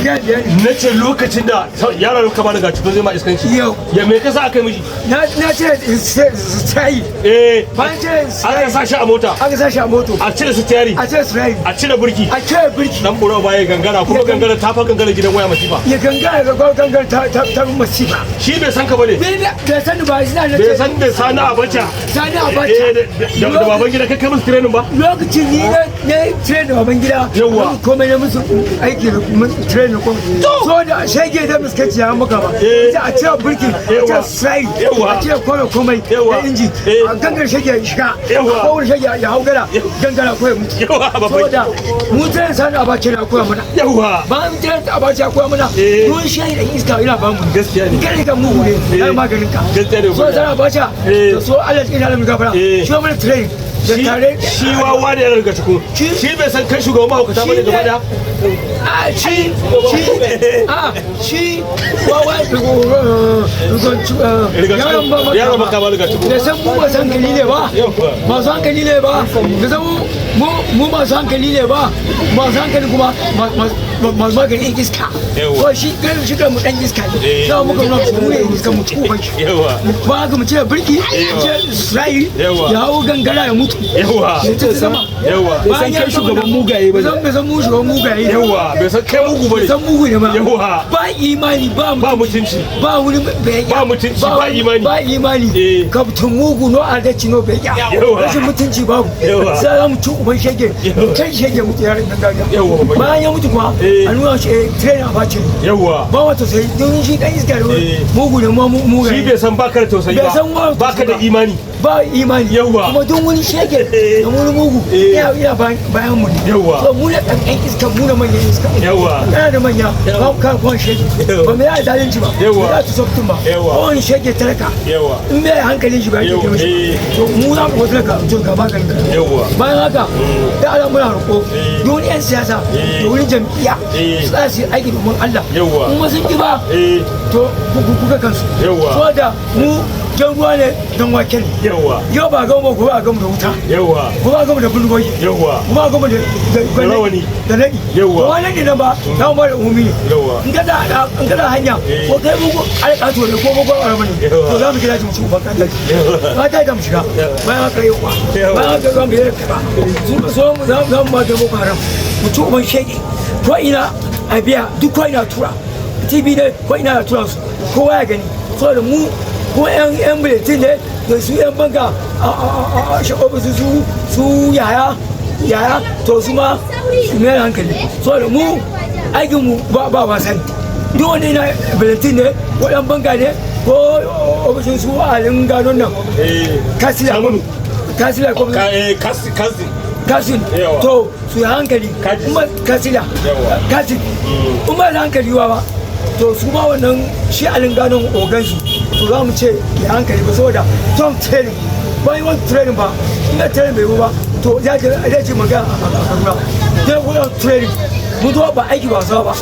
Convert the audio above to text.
na ce lokacin da yara ka bani gaci ko zai ma iskanci ya me kasa aka yi mishi na ce sai ban ce aka sa shi a mota a cire su tayari a cire burki dan buro baya gangara kuma gangara ta fa gangara gidan waya masifa ya gangara ga gangara ta masifa shi bai san ka bane bai san ba shi na bai san da sani abacha da baban gida kai musu training ba lokacin ni ne training baban gida komai na musu aiki training ko so da shege da muskaci ya maka ba sai a ce burki a ce sai a ce komai da inji a gangar shege ya shiga ko wani shege ya hau gangara ko ya mutu saboda mu training sani abacha na koya mana ba mu training abacha koya mana mun shi da iska ina ba mu gaskiya ne kai ka mu ne na maganin ka gaskiya ne so sani abacha so Allah ya tsira mu gafara shi mana training shi wawa ne daga cikin shi bai san kai shugaban mahaukata bane gaba da shi wawa yaron baka ba daga cikin da san mu masu hankali ne ba masu hankali ne ba da san mu masu hankali ne ba masu hankali kuma masu maganin iska ko shi kan mu dan iska ne za mu nuna mu ne iska mu ci uban shi ba ga mu ce birki ce sai ya hawo gangara ya mutu bai san kai shugaban mugaye ba bai san mu shugaban mugaye bai san kai mugu ba bai san mugu ne ba ba imani ba mutunci ba wani ba mutunci ba imani ba imani kaftin mugu no adalci no bai rashin mutunci babu sai za mu ci uban shege kai shege mutu ya rin gaggaga bayan ya mutu kuma a nuna shi trainer ba ce ba wata sai don shi dan iska da mugu ne ma mugaye shi bai san baka da tausayi ba baka da imani ba imani kuma don wani shege da wani mugu ya bayan mu ne so mu ne ɗan iska mu ne manyan iska kana da manya ba ku kan kwan shege ba mai ya zalunci ba za su softun ba kowane shege talaka in bai hankalin shi ba ya ke mashi to mu za mu wasu ka to gaba kan bayan haka da ala muna roƙo don yan siyasa da wani jam'iyya su za su yi aiki domin Allah kuma sun ki ba to kuka kansu so da mu jan ruwa ne don wake ne yau ba gama gobe a gama da wuta gobe a gama da bulgoyi gobe a gama da rawani da naɗi gobe naɗi nan ba na umar da umumi in ka da hanya ko kai bugu alƙato ne ko bugu a ramani to za mu kira shi mu ci uban kan daji ba ta yi mu shiga bayan haka yi kwa bayan haka za mu yi ba so za mu mata boko haram mu ci uban shege ko ina a biya duk ko ina tura tv ne ko ina tura su kowa ya gani saboda mu ko yan bulletin ne da su yan banka a shakobi su yaya to su ma su mai hankali so da mu aikin mu ba wasan duk wani na bulletin ne ko yan banka ne ko ofishin su a halin ganon nan kasila ko kasin to su yi hankali kuma kasila kasin kuma da hankali ba to su ma wannan shi alin ganon ogansu to za mu ce ya hankali ba saboda tom training bayan wani training ba ina training bai ba to ya ce magana a kaduna ya wani training mun zo ba aiki ba ba